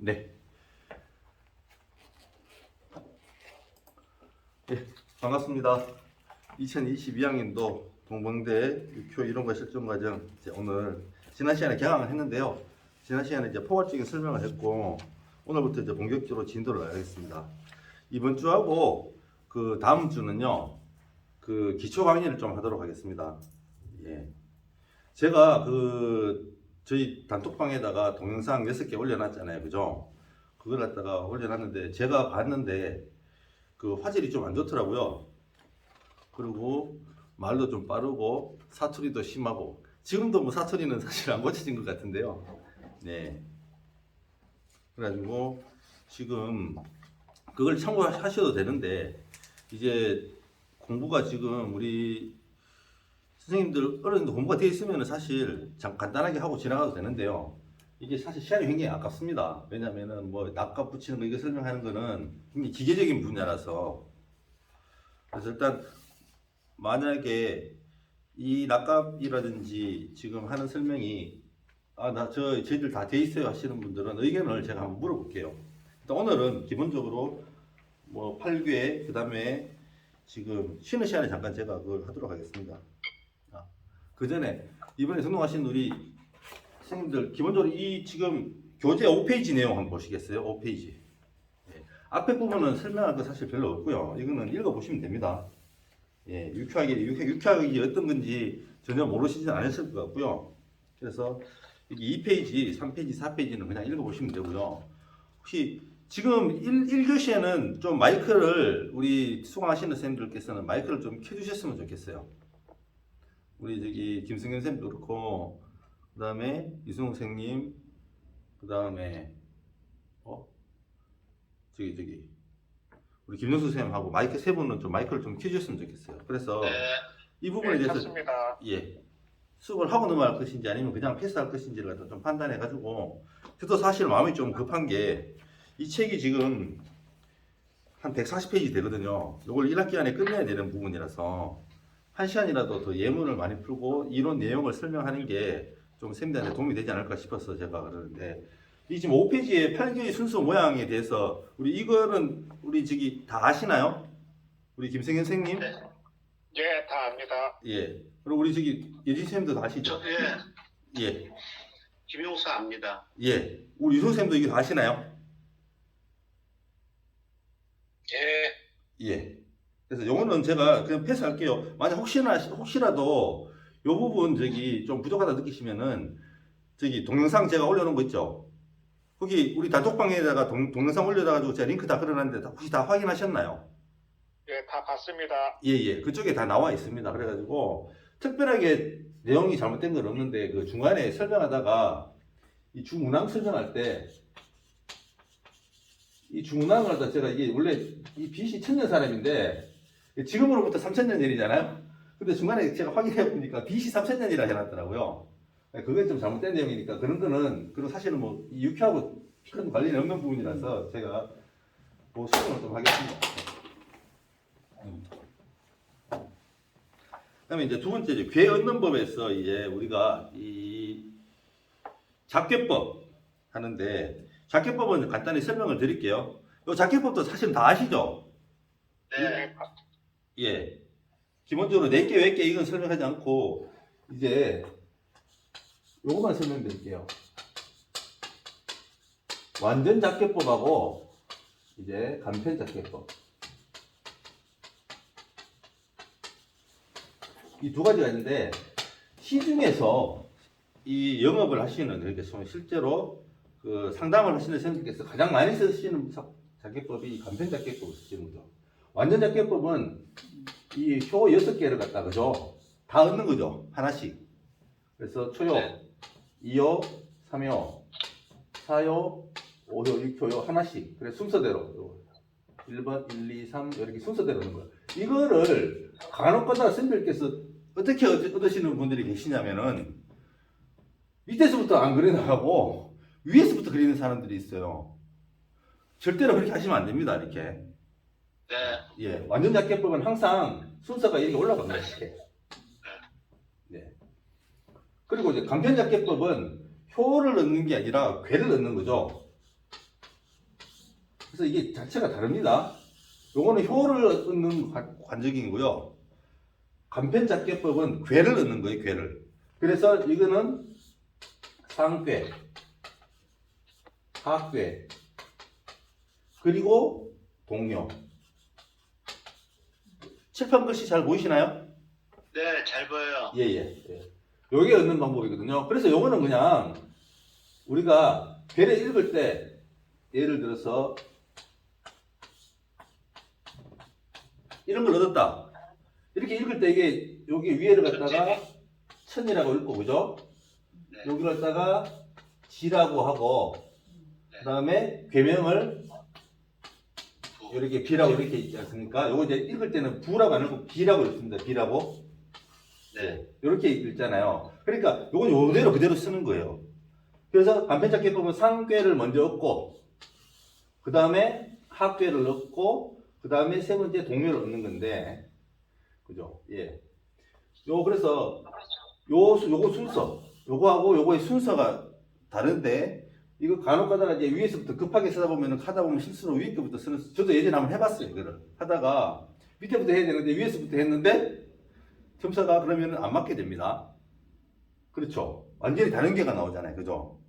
네. 네, 반갑습니다. 2022학년도 동봉대 육효 이론과 실전 과정 오늘 지난 시간에 개강을 했는데요. 지난 시간에 이제 포괄적인 설명을 했고 오늘부터 이제 본격적으로 진도를 하겠습니다. 이번 주하고 그 다음 주는요. 그 기초 강의를 좀 하도록 하겠습니다. 예. 제가 저희 단톡방에다가 동영상 6개 올려놨잖아요. 그죠? 그걸 갖다가 올려놨는데 제가 봤는데 그 화질이 좀 안 좋더라고요. 그리고 말도 좀 빠르고 사투리도 심하고 지금도 뭐 사투리는 사실 안 고쳐진 것 같은데요. 네. 그래가지고 지금 그걸 참고하셔도 되는데 이제 공부가 지금 우리 선생님들 어른들 공부가 되어 있으면 사실 간단하게 하고 지나가도 되는데요. 이게 사실 시간이 굉장히 아깝습니다. 왜냐면은 뭐 낙값 붙이는 거 이거 설명하는 거는 굉장히 기계적인 분야라서. 그래서 일단 만약에 이 낙값이라든지 지금 하는 설명이 저희들 다 돼 있어요 하시는 분들은 의견을 제가 한번 물어볼게요. 일단 오늘은 기본적으로 뭐 8괴 그 다음에 지금 쉬는 시간에 잠깐 제가 그걸 하도록 하겠습니다. 그 전에 이번에 등록하신 우리 선생님들 기본적으로 이 지금 교재 5페이지 내용 한번 보시겠어요? 5페이지. 예. 앞에 부분은 설명할 거 사실 별로 없고요. 이거는 읽어보시면 됩니다. 예, 유쾌하게 어떤 건지 전혀 모르시지 않으실 것 같고요. 그래서 여기 2페이지, 3페이지, 4페이지는 그냥 읽어보시면 되고요. 혹시 지금 1교시에는 좀 마이크를 우리 수강하시는 선생님들께서는 마이크를 좀 켜주셨으면 좋겠어요. 우리 저기 김승현 선생님도 그렇고 그 다음에 이승우 선생님 그 다음에 저기 우리 김영수 선생님하고 마이크 세 분은 좀 마이크를 좀 켜주셨으면 좋겠어요. 그래서 이 부분에 대해서 켰습니다. 수업을 하고 넘어갈 것인지 아니면 그냥 패스할 것인지를 갖다 좀 판단해 가지고 저도 사실 마음이 좀 급한 게 이 책이 지금 한 140페이지 되거든요. 이걸 1학기 안에 끝내야 되는 부분이라서 1시간이라도 더 예문을 많이 풀고 이론 내용을 설명하는 게 좀 선생님들한테 도움이 되지 않을까 싶어서 제가 그러는데 이 지금 5페이지의 8개의 순서 모양에 대해서 이거는 우리 저기 다 아시나요? 우리 김승현 선생님? 네. 예, 다 압니다. 예. 그리고 우리 저기 예진 선생님도 다 아시죠? 예. 김용사 압니다. 예. 우리 유성 선생님도 이거 다 아시나요? 예. 예. 그래서 요거는 제가 그냥 패스할게요. 만약 혹시라도 요 부분 저기 좀 부족하다 느끼시면은 저기 동영상 제가 올려놓은 거 있죠? 거기 우리 단톡방에다가 동영상 올려놔가지고 제가 링크 다 걸어놨는데 혹시 다 확인하셨나요? 예, 다 봤습니다. 예. 그쪽에 다 나와 있습니다. 그래가지고 특별하게 내용이 잘못된 건 없는데 그 중간에 설명하다가 이 중문항 설명할 때 이 중문항을 갖다 제가 이게 원래 이 BC 1000년 사람인데 지금으로부터 3000년 전이잖아요. 근데 중간에 제가 확인해 보니까 BC 3000년이라 해놨더라고요. 그게 좀 잘못된 내용이니까 그런 거는 그리고 사실은 뭐 유쾌하고 큰 관련이 없는 부분이라서 제가 뭐 수정을 좀 하겠습니다. 그다음에 이제 두 번째 이제 괴 얻는 법에서 이제 우리가 이 잡괴법 하는데 잡괴법은 간단히 설명을 드릴게요. 이 잡괴법도 사실은 다 아시죠? 네. 예. 기본적으로 4개, 10개 이건 설명하지 않고 이제 요것만 설명드릴게요. 완전 잡괴법하고 이제 간편 잡괴법. 이 두 가지가 있는데 시중에서 이 영업을 하시는 이렇게 실제로 그 상담을 하시는 선생님께서 가장 많이 쓰시는 잡괴법이 간편 잡괴법을 쓰시는 거죠. 완전 잡괴법은 이 효 6개를 갖다 그죠? 다 얻는 거죠. 하나씩. 그래서 초효, 2효, 3효, 4효, 5효, 6효 하나씩. 그래서 순서대로 1번, 1, 2, 3 이렇게 순서대로 넣는 거예요. 이거를 간혹가다 선생님께서 어떻게 얻으시는 분들이 계시냐면은 밑에서부터 안 그려나가고 위에서부터 그리는 사람들이 있어요. 절대로 그렇게 하시면 안 됩니다. 이렇게. 예, 완전 잡괴법은 항상 순서가 이렇게 올라갑니다. 이렇게. 네. 그리고 이제 간편 잡괴법은 효를 넣는 게 아니라 괴를 넣는 거죠. 그래서 이게 자체가 다릅니다. 요거는 효를 얻는 관적이고요. 간편작계법은 궤를 얻는 거예요, 궤를. 그래서 이거는 상궤, 하궤, 그리고 동료. 칠판 글씨 잘 보이시나요? 네, 잘 보여요. 예. 요게 얻는 방법이거든요. 그래서 요거는 그냥 우리가 궤를 읽을 때 예를 들어서 이런 걸 얻었다. 이렇게 읽을 때 이게 여기 위에를 갖다가 천이라고 읽고 그죠? 네. 여기를 갖다가 지라고 하고 그 다음에 궤명을 부. 이렇게 비라고 이렇게 있지 않습니까? 요거 이제 읽을 때는 부라고 안 읽고 비라고 읽습니다. 비라고. 네. 이렇게 읽잖아요. 그러니까 요건 요대로 그대로 쓰는 거예요. 그래서 간편작계법은 상궤를 먼저 얻고 그 다음에 하궤를 얻고 그 다음에 세 번째 동료를 얻는 건데 그죠? 예. 그래서 요거 순서 요거하고 요거의 순서가 다른데 이거 간혹 가다가 이제 위에서부터 급하게 쓰다 보면 하다 보면 실수로 위에 거부터 쓰는 저도 예전에 한번 해봤어요. 이거를 하다가 밑에부터 해야 되는데 위에서부터 했는데 점사가 그러면 안 맞게 됩니다. 그렇죠? 완전히 다른 개가 나오잖아요. 그죠?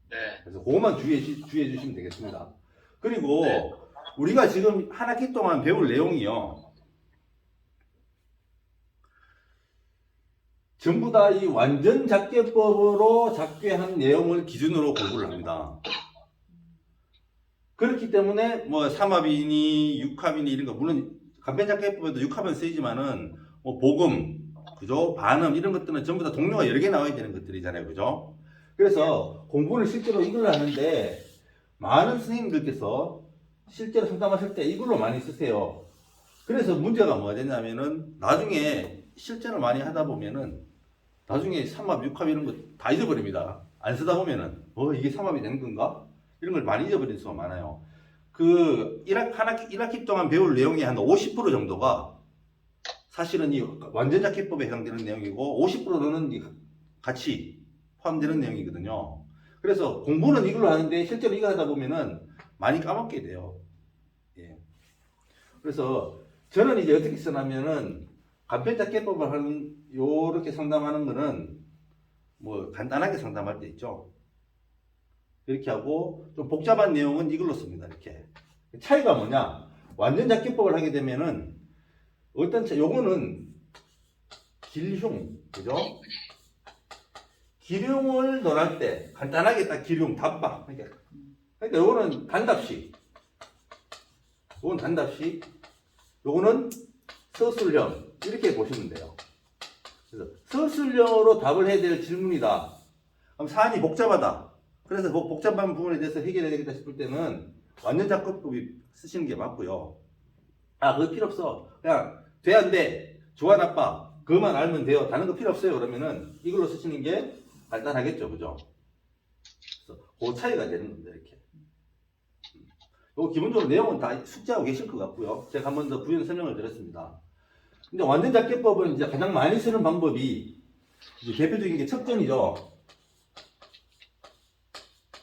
네. 그래서 그것만 주의해 주시면 되겠습니다. 그리고 네. 우리가 지금 한 학기 동안 배울 내용이요. 전부 다 이 완전 작계법으로 작계한 내용을 기준으로 공부를 합니다. 그렇기 때문에 뭐 삼합이니 육합이니 이런 거 물론 간편작계법에도 육합은 쓰이지만은 뭐 복음, 그죠? 반음 이런 것들은 전부 다 동료가 여러 개 나와야 되는 것들이잖아요, 그죠? 그래서 공부를 실제로 이걸 하는데 많은 선생님들께서 실제로 상담하실 때 이걸로 많이 쓰세요. 그래서 문제가 뭐가 되냐면은 나중에 실전을 많이 하다 보면은 나중에 삼합, 육합 이런 거 다 잊어버립니다. 안 쓰다 보면은 이게 삼합이 되는 건가? 이런 걸 많이 잊어버릴 수가 많아요. 그 1학기 동안 배울 내용의 한 50% 정도가 사실은 이 완전 작계법에 해당되는 내용이고 50%는 같이 포함되는 내용이거든요. 그래서 공부는 이걸로 하는데 실제로 이거 하다 보면은 많이 까먹게 돼요. 예. 그래서 저는 이제 어떻게 쓰냐면은 간편작계법을 하는 요렇게 상담하는 거는 뭐 간단하게 상담할 때 있죠. 이렇게 하고 좀 복잡한 내용은 이걸로 씁니다. 이렇게. 차이가 뭐냐? 완전 작계법을 하게 되면은 요거는 길흉, 그죠? 기륭을 논할 때 간단하게 딱 기륭, 답방. 그러니까 요거는 단답식. 요건 단답식. 요거는 서술형. 이렇게 보시면 돼요. 그래서 서술형으로 답을 해야 될 질문이다. 그럼 사안이 복잡하다. 그래서 복잡한 부분에 대해서 해결해야 되겠다 싶을 때는 완전 작계법이 쓰시는 게 맞고요. 그거 필요 없어. 그냥 돼 안 돼, 좋아 나빠, 그것만 알면 돼요. 다른 거 필요 없어요. 그러면은 이걸로 쓰시는 게 간단하겠죠, 그죠? 그래서 그 차이가 되는 겁니다. 이렇게. 기본적으로 내용은 다 숙지하고 계실 것 같고요. 제가 한 번 더 부연 설명을 드렸습니다. 근데 완전 작계법은 이제 가장 많이 쓰는 방법이 이제 대표적인 게 척전이죠.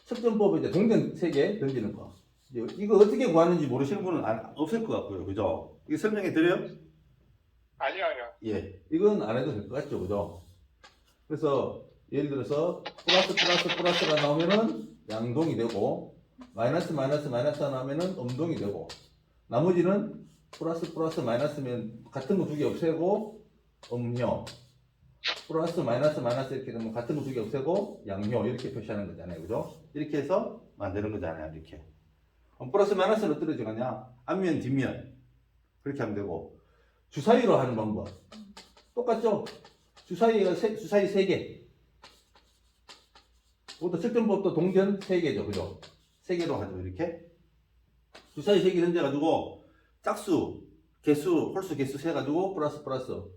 척전법은 이제 동전 3개 던지는 거. 이거 어떻게 구하는지 모르시는 분은 없을 것 같고요. 그죠? 이게 설명해 드려요? 아니요. 예. 이건 안 해도 될 것 같죠. 그죠? 그래서 예를 들어서 플러스가 나오면은 양동이 되고 마이너스가 나오면은 음동이 되고 나머지는 마이너스면 같은 거 2개 없애고 음효 마이너스 이렇게 되면 같은 거 2개 없애고 양효 이렇게 표시하는 거잖아요. 그죠? 이렇게 해서 만드는 거잖아요. 이렇게. 플러스 마이너스는 어떻게 들어가냐? 앞면 뒷면 그렇게 하면 되고 주사위로 하는 방법 똑같죠? 주사위 3개 그것도 척전법도 동전 3개죠. 그죠? 3개로 하죠. 이렇게 주사위 3개 던져가지고 짝수, 개수, 홀수, 개수 세가지고 플러스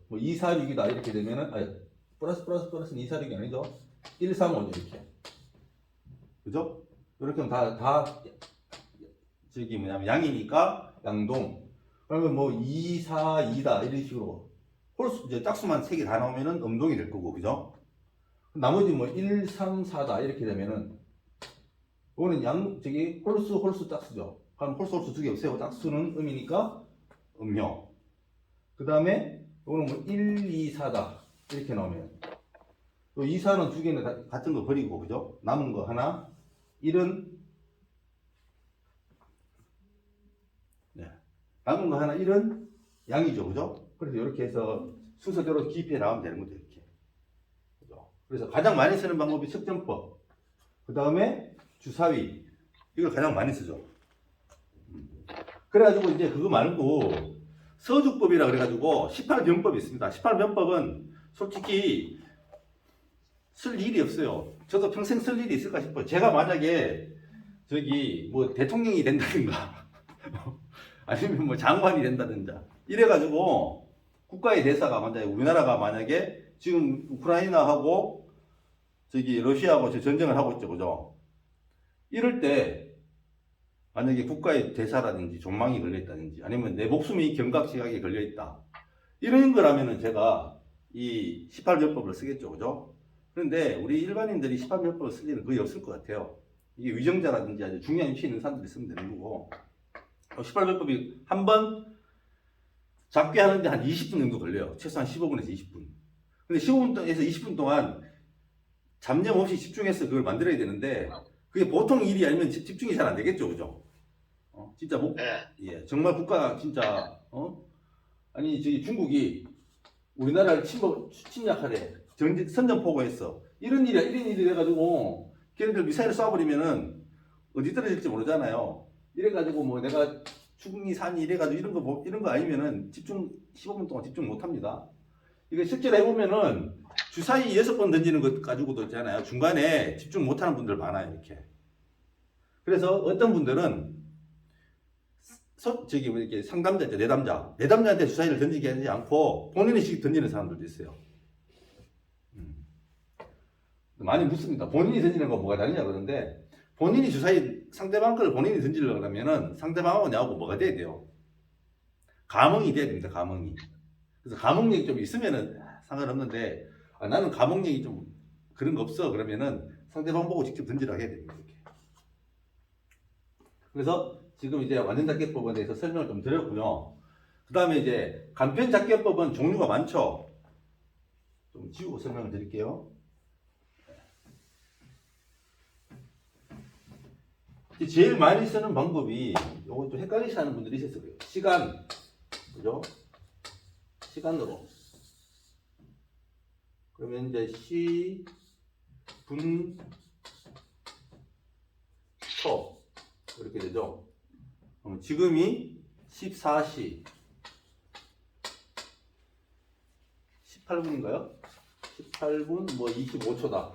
뭐 2, 4, 6이다 이렇게 되면은 플러스는 2, 4, 6이 아니죠. 1, 3, 5 이렇게 그죠? 이렇게 하면 다 저기 뭐냐면 양이니까 양동 그러면 뭐 2, 4, 2다 이런 식으로 홀수 이제 짝수만 3개 다 나오면은 음동이 될 거고 그죠? 나머지 뭐 1, 3, 4다 이렇게 되면은 이거는 홀수 짝수죠. 그럼 홀소홀수 두 개 없애고 짝수는 음이니까 음요. 그 다음에 이거는 뭐 1, 2, 4다. 이렇게 나오면 또 2, 4는 두 개는 같은 거 버리고 그죠? 남은 거 하나 1은 네. 남은 거 하나 1은 양이죠. 그죠? 그래서 이렇게 해서 순서대로 기입해 나가면 되는 거죠. 이렇게. 그죠? 그래서 가장 많이 쓰는 방법이 측정법. 그 다음에 주사위. 이걸 가장 많이 쓰죠. 그래가지고 이제 그거 말고 서주법이라 그래가지고 18변법이 있습니다. 18변법은 솔직히 쓸 일이 없어요. 저도 평생 쓸 일이 있을까 싶어요. 제가 만약에 저기 뭐 대통령이 된다든가 아니면 뭐 장관이 된다든가 이래가지고 국가의 대사가 만약에 우리나라가 만약에 지금 우크라이나하고 저기 러시아하고 전쟁을 하고 있죠. 그죠? 이럴 때 만약에 국가의 대사라든지 존망이 걸려있다든지 아니면 내 목숨이 경각지각에 걸려있다 이런 거라면은 제가 이 18변법을 쓰겠죠. 그죠? 그런데 우리 일반인들이 18변법을 쓸 일은 거의 없을 것 같아요. 이게 위정자라든지 아주 중요한 위치에 있는 사람들이 쓰면 되는 거고 18변법이 한 번 잡게 하는데 한 20분 정도 걸려요. 최소한 15분에서 20분. 근데 15분에서 20분 동안 잡념 없이 집중해서 그걸 만들어야 되는데 그게 보통 일이 아니면 집중이 잘 안 되겠죠. 그죠? 진짜 뭐, 예, 정말 국가가 진짜, 아니, 저기 중국이 우리나라를 침략하래. 선전포고했어. 이런 일이 해가지고, 걔네들 미사일을 쏴버리면은 어디 떨어질지 모르잖아요. 이래가지고 뭐 내가 죽니 사니 이래가지고 이런 거 아니면은 15분 동안 집중 못 합니다. 이거 실제로 해보면은 주사위 6번 던지는 것 가지고도 있잖아요. 중간에 집중 못 하는 분들 많아요. 이렇게. 그래서 어떤 분들은 저기 뭐 이렇게 상담자 있죠. 내담자한테 주사위를 던지게 하지 않고 본인이 씩 던지는 사람들도 있어요. 많이 묻습니다. 본인이 던지는 거 뭐가 다르냐 그러는데 본인이 주사위 상대방 걸 본인이 던지려고 그러면은 상대방하고 나하고 뭐가 돼야 돼요? 감흥이 돼야 됩니다. 감흥이. 그래서 감흥력이 좀 있으면은 상관없는데 나는 감흥력이 좀 그런 거 없어 그러면은 상대방 보고 직접 던지라고 해야 됩니다. 이렇게. 그래서 지금 이제 완전잡기법에 대해서 설명을 좀 드렸고요. 그 다음에 이제 간편잡기법은 종류가 많죠. 좀 지우고 설명을 드릴게요. 제일 많이 쓰는 방법이 요거 좀 헷갈리시 하는 분들이 있어서 그래요. 시간, 그죠? 시간으로. 그러면 이제 시, 분, 초 이렇게 되죠. 지금이 14시 18분인가요? 18분 뭐 25초다.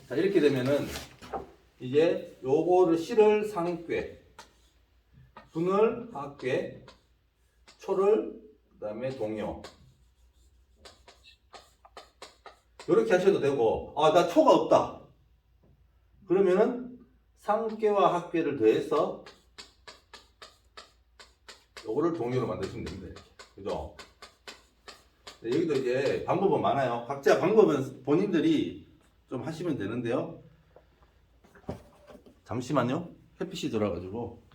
자 이렇게 되면은 이제 요거를 시를 상괴, 분을 하괴, 초를 그 다음에 동요 이렇게 하셔도 되고 나 초가 없다 그러면은 상괴와 합괴를 더해서 요거를 동요로 만드시면 됩니다. 이렇게. 그죠? 네, 여기도 이제 방법은 많아요. 각자 방법은 본인들이 좀 하시면 되는데요. 잠시만요. 햇빛이 돌아가지고.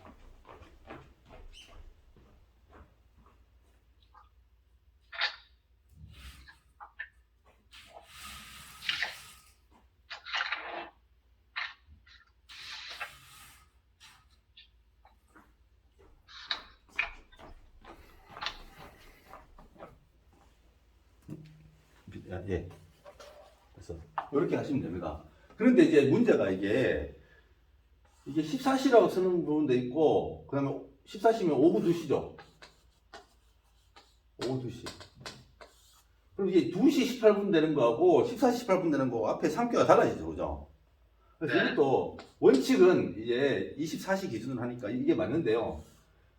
예. 그래서 이렇게 하시면 됩니다. 그런데 이제 문제가 이게 14시라고 쓰는 부분도 있고, 그 다음에 14시면 오후 2시죠. 오후 2시. 그럼 이게 2시 18분 되는 거하고 14시 18분 되는 거 앞에 상표가 달라지죠. 그죠? 그래서 이것도 원칙은 이제 24시 기준으로 하니까 이게 맞는데요.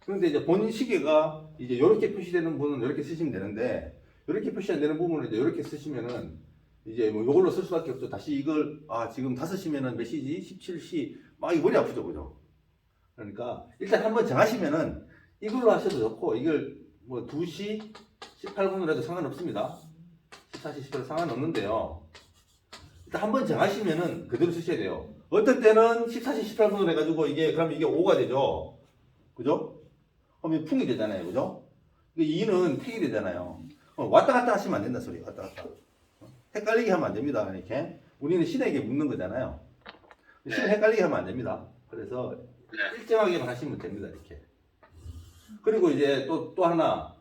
그런데 이제 본인 시계가 이제 이렇게 표시되는 분은 이렇게 쓰시면 되는데, 이렇게 표시 안 되는 부분을 이제 이렇게 쓰시면은 이제 뭐 이걸로 쓸 수밖에 없죠. 다시 이걸 지금 5시면은 몇 시지? 17시 막 이 머리 아프죠. 그죠? 그러니까 일단 한번 정하시면은 이걸로 하셔도 좋고 이걸 뭐 2시 18분으로 해도 상관없습니다. 14시 18분 상관없는데요. 일단 한번 정하시면은 그대로 쓰셔야 돼요. 어떨 때는 14시 18분으로 해가지고 그럼 이게 5가 되죠. 그죠? 그럼 풍이 되잖아요. 그죠? 2는 택이 되잖아요. 왔다 갔다 하시면 안 된다 소리. 왔다 갔다. 헷갈리게 하면 안 됩니다. 이렇게. 우리는 신에게 묻는 거잖아요. 신 헷갈리게 하면 안 됩니다. 그래서 일정하게만 하시면 됩니다. 이렇게. 그리고 이제 또 하나.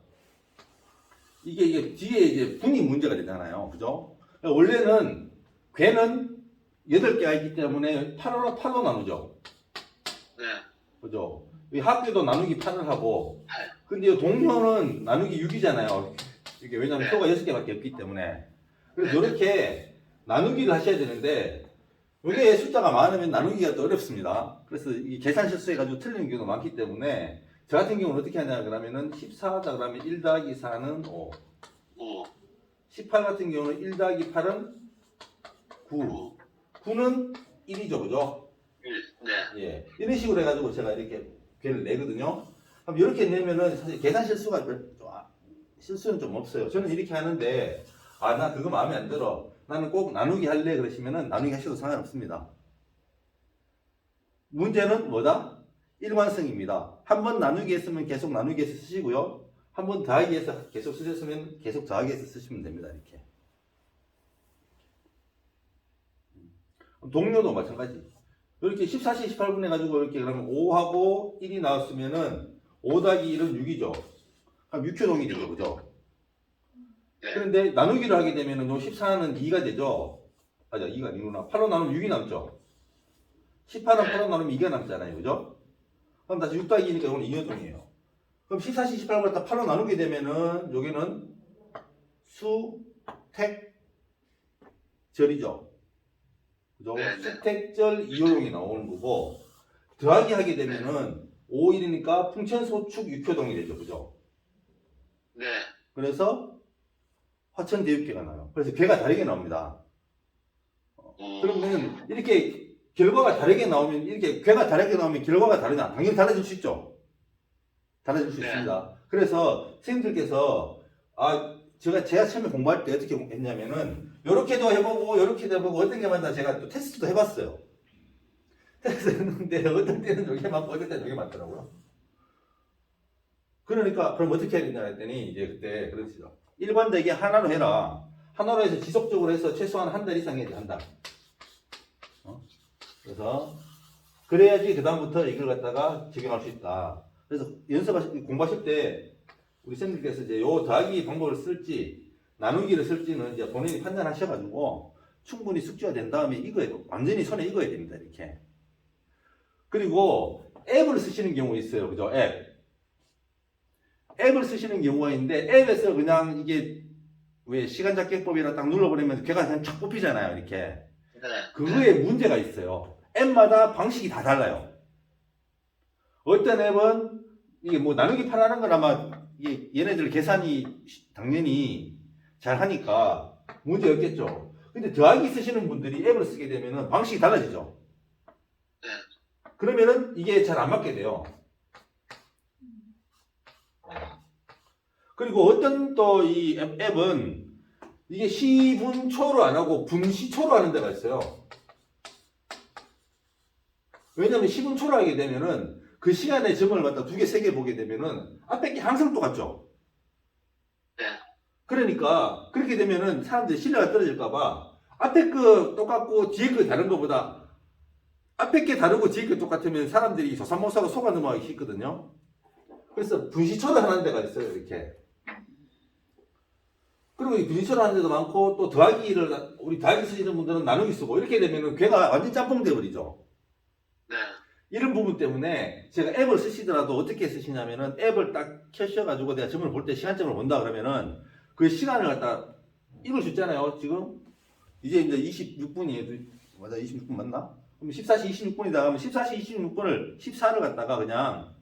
이게 뒤에 이제 분이 문제가 되잖아요. 그죠? 원래는 괴는 8개가 있기 때문에 8로 나누죠. 네. 그죠? 이 학교도 나누기 8을 하고, 근데 이 동료는 나누기 6이잖아요. 이게 왜냐면 표가 6개밖에 없기 때문에. 그래서 이렇게 나누기를 하셔야 되는데, 이게 숫자가 많으면 나누기가 또 어렵습니다. 그래서 이 계산 실수해가지고 틀리는 경우도 많기 때문에, 저 같은 경우는 어떻게 하냐 그러면은 14다 그러면 1 더하기 4는 5. 18 같은 경우는 1 더하기 8은 9. 9는 1이죠, 그죠? 1. 네. 예. 이런 식으로 해가지고 제가 이렇게 괴를 내거든요. 그럼 이렇게 내면은 사실 계산 실수가 실수는 좀 없어요. 저는 이렇게 하는데, 나 그거 마음에 안 들어. 나는 꼭 나누기 할래. 그러시면은 나누기 하셔도 상관없습니다. 문제는 뭐다? 일관성입니다. 한 번 나누기 했으면 계속 나누기 해서 쓰시고요. 한 번 더하기 해서 계속 쓰셨으면 계속 더하기 해서 쓰시면 됩니다. 이렇게. 동료도 마찬가지. 이렇게 14시 18분 해가지고 이렇게 그러면 5하고 1이 나왔으면은 5 더하기 1은 6이죠. 그럼 6효동이 되죠. 그죠? 네. 그런데 나누기를 하게 되면은 요 14는 2가 되죠. 맞아, 2가 아니구나. 8로 나누면 6이 남죠. 18은 8로 나누면 2가 남잖아요. 그죠? 그럼 다시 6 더하기 2니까 이건 2효동이에요. 그럼 14시 18분을 다 8로 나누게 되면은 여기는 수택절이죠. 그죠? 네, 네. 수택절 2효동이 나오는 거고, 더하기 하게 되면은 5, 1이니까 풍천소축 6효동이 되죠. 그죠? 네. 그래서 화천대육계가 나와요. 그래서 괴가 다르게 나옵니다. 그러면 이렇게 결과가 다르게 나오면, 이렇게 괴가 다르게 나오면 결과가 다르냐? 당연히 달라질 수 있죠. 달라질 수 네. 있습니다. 그래서 선생님들께서 제가 처음에 공부할 때 어떻게 했냐면은 요렇게도 해보고 요렇게도 해보고 어떤 게 맞나 제가 또 테스트도 해봤어요. 테스트 했는데 어떤 때는 요게 맞고 어떤 때는 요게 맞더라고요. 그러니까 그럼 어떻게 해야 되냐 했더니 이제 그때 그러시죠. 일관되게 하나로 해라. 하나로 해서 지속적으로 해서 최소한 한 달 이상 해야지, 한 달. 그래서 그래야지 그 다음부터 이걸 갖다가 적용할 수 있다. 그래서 공부하실 때 우리 선생님께서 이제 요 더하기 방법을 쓸지 나누기를 쓸지는 이제 본인이 판단하셔가지고 충분히 숙지가 된 다음에 이거예요. 완전히 손에 익어야 됩니다. 이렇게. 그리고 앱을 쓰시는 경우 있어요. 그죠? 앱을 쓰시는 경우가 있는데 앱에서 그냥 이게 왜 시간잡기법이라 딱 눌러버리면 걔가 그냥 착 뽑히잖아요. 이렇게. 네. 그거에 문제가 있어요. 앱마다 방식이 다 달라요. 어떤 앱은 이게 뭐 나누기 판하는 건 아마 이게 얘네들 계산이 당연히 잘 하니까 문제 없겠죠. 근데 더하기 쓰시는 분들이 앱을 쓰게 되면은 방식이 달라지죠. 네. 그러면은 이게 잘 안 맞게 돼요. 그리고 어떤 또 이 앱은 이게 시분초로 안 하고 분시초로 하는 데가 있어요. 왜냐면 시분초로 하게 되면은 그 시간에 점을 갖다 2개, 3개 보게 되면은 앞에 게 항상 똑같죠. 네. 그러니까 그렇게 되면은 사람들이 신뢰가 떨어질까봐 앞에 거 똑같고 뒤에 거 다른 거보다 앞에 게 다르고 뒤에 게 똑같으면 사람들이 조삼모사가 속아 넘어가기 쉽거든요. 그래서 분시초로 하는 데가 있어요. 이렇게. 그리고 이 분시초로 하는 데도 많고 또 더하기를 우리 더하기 쓰시는 분들은 나누기 쓰고 이렇게 되면은 괴가 완전 짬뽕 돼버리죠. 네. 이런 부분 때문에 제가 앱을 쓰시더라도 어떻게 쓰시냐면은 앱을 딱 켜셔가지고 내가 점을 볼 때 시간점을 본다 그러면은 그 시간을 갖다 읽을 수 있잖아요. 지금 이제 26분이에요. 맞아, 26분 맞나? 그럼 14시 26분이다 하면 14시 26분을 14를 갖다가 그냥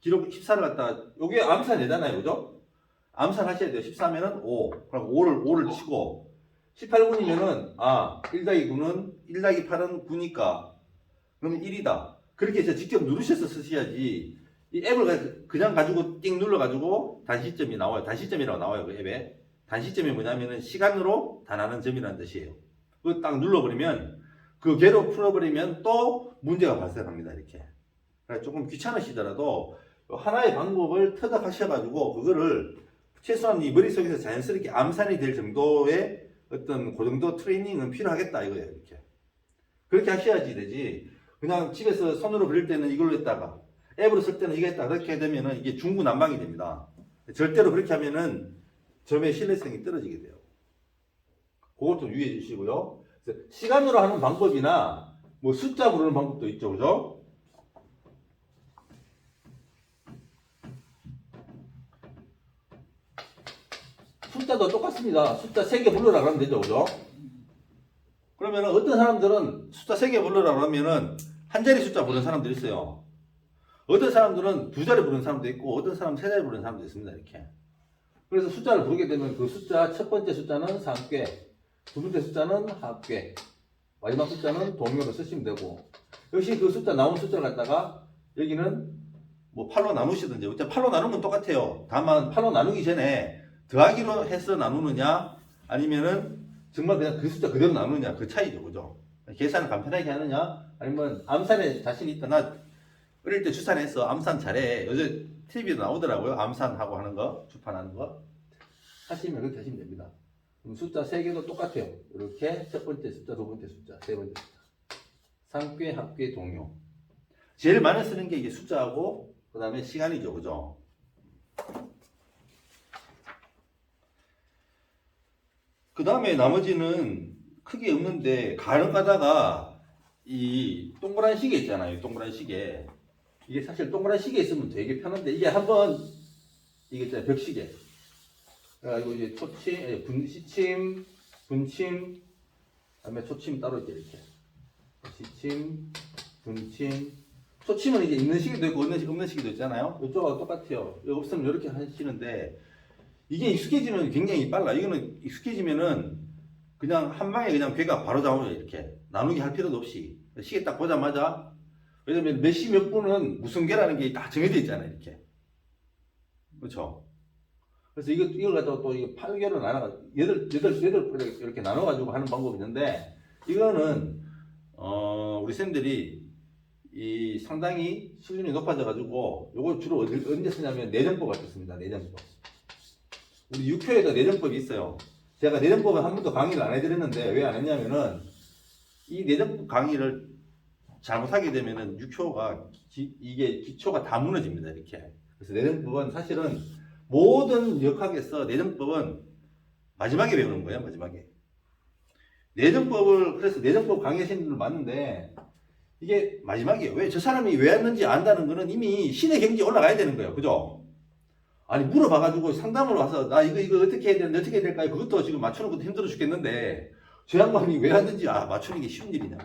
기록 14를 갖다가 요게 암산되잖아요. 그죠? 암산 하셔야 돼요. 14면은 5. 그럼 5를 치고 18분이면은 1 더하기 9는 1 더하기 8은 9니까 그러면 1이다. 그렇게 해서 직접 누르셔서 쓰셔야지 이 앱을 그냥 가지고 띵 눌러가지고 단시점이 나와요. 단시점이라고 나와요. 그 앱에. 단시점이 뭐냐면은 시간으로 단하는 점이라는 뜻이에요. 그거 딱 눌러버리면 그 개로 풀어버리면 또 문제가 발생합니다. 이렇게. 그러니까 조금 귀찮으시더라도 하나의 방법을 터득하셔가지고 그거를 최소한 이 머릿속에서 자연스럽게 암산이 될 정도의 어떤 그 정도 트레이닝은 필요하겠다 이거예요. 이렇게. 그렇게 하셔야지 되지. 그냥 집에서 손으로 그릴 때는 이걸로 했다가 앱으로 쓸 때는 이거 했다 그렇게 되면은 이게 중구난방이 됩니다. 절대로 그렇게 하면은 점의 신뢰성이 떨어지게 돼요. 그것도 유의해 주시고요. 그래서 시간으로 하는 방법이나 뭐 숫자 부르는 방법도 있죠. 그죠? 숫자도 똑같습니다. 숫자 3개 불러라 그러면 되죠. 그죠? 그러면 어떤 사람들은 숫자 3개 불러라 그러면은 한 자리 숫자 부르는 사람들이 있어요. 어떤 사람들은 2자리 부르는 사람도 있고 어떤 사람은 3자리 부르는 사람도 있습니다. 이렇게. 그래서 숫자를 부르게 되면 그 숫자 첫 번째 숫자는 상괴, 두 번째 숫자는 합괴, 마지막 숫자는 동요로 쓰시면 되고 역시 그 숫자 나온 숫자를 갖다가 여기는 뭐 8로 나누시든지 어차피 8로 나누면 똑같아요. 다만 8로 나누기 전에 더하기로 해서 나누느냐 아니면은 정말 그냥 그 숫자 그대로 나누느냐 그 차이죠. 그죠? 계산을 간편하게 하느냐 아니면 암산에 자신이 있다. 나 어릴 때 주산했어. 암산 잘해. 요새 TV도 나오더라고요. 암산하고 하는 거, 주판하는 거. 하시면 그렇게 하시면 됩니다. 그럼 숫자 3개도 똑같아요. 이렇게 첫 번째 숫자, 두 번째 숫자, 세 번째 숫자. 상괴, 합괴, 동요. 제일 많이 쓰는 게 이게 숫자하고 그 다음에 시간이죠. 그죠? 그 다음에 나머지는 크게 없는데 가끔 가다가 이 동그란 시계 있잖아요. 동그란 시계. 이게 사실 동그란 시계 있으면 되게 편한데 이게 한번 이게 있잖아요. 벽시계. 그래가지고 이제 초침, 시침, 분침, 그다음에 초침 따로 이렇게 시침, 분침, 초침은 이제 있는 시계도 있고 없는 시계도 있잖아요. 이쪽하고 똑같아요. 여기 없으면 이렇게 하시는데 이게 익숙해지면 굉장히 빨라. 이거는 익숙해지면은 그냥 한 방에 그냥 괴가 바로 나오죠. 이렇게 나누기 할 필요도 없이 시계 딱 보자마자. 왜냐면 몇 시 몇 분은 무슨 괴라는 게 다 정해져 있잖아요. 이렇게. 그렇죠? 그래서 이걸 갖다가 또 이거 8개로 나눠가 8 이렇게 나눠가지고 하는 방법이 있는데 이거는 우리 쌤들이 이 상당히 수준이 높아져가지고 요거 주로 언제 쓰냐면 내전법 같이 씁니다. 내전법. 우리 6교에도 내전법이 있어요. 제가 내전법은 한 번도 강의를 안 해드렸는데 왜 안 했냐면은 이 내전법 강의를 잘못하게 되면은 6교가 이게 기초가 다 무너집니다. 이렇게. 그래서 내전법은 사실은 모든 역학에서 내전법은 마지막에 배우는 거예요. 마지막에. 내전법을 그래서 내전법 강의하시는 분들 많은데 이게 마지막이에요. 왜 저 사람이 왜 왔는지 안다는 거는 이미 신의 경지에 올라가야 되는 거예요. 그죠? 아니 물어봐가지고 상담을 와서 나 이거 어떻게 해야 되는데 어떻게 해야 될까요? 그것도 지금 맞추는 것도 힘들어 죽겠는데 저 양반이 왜 왔는지 맞추는 게 쉬운 일이냐.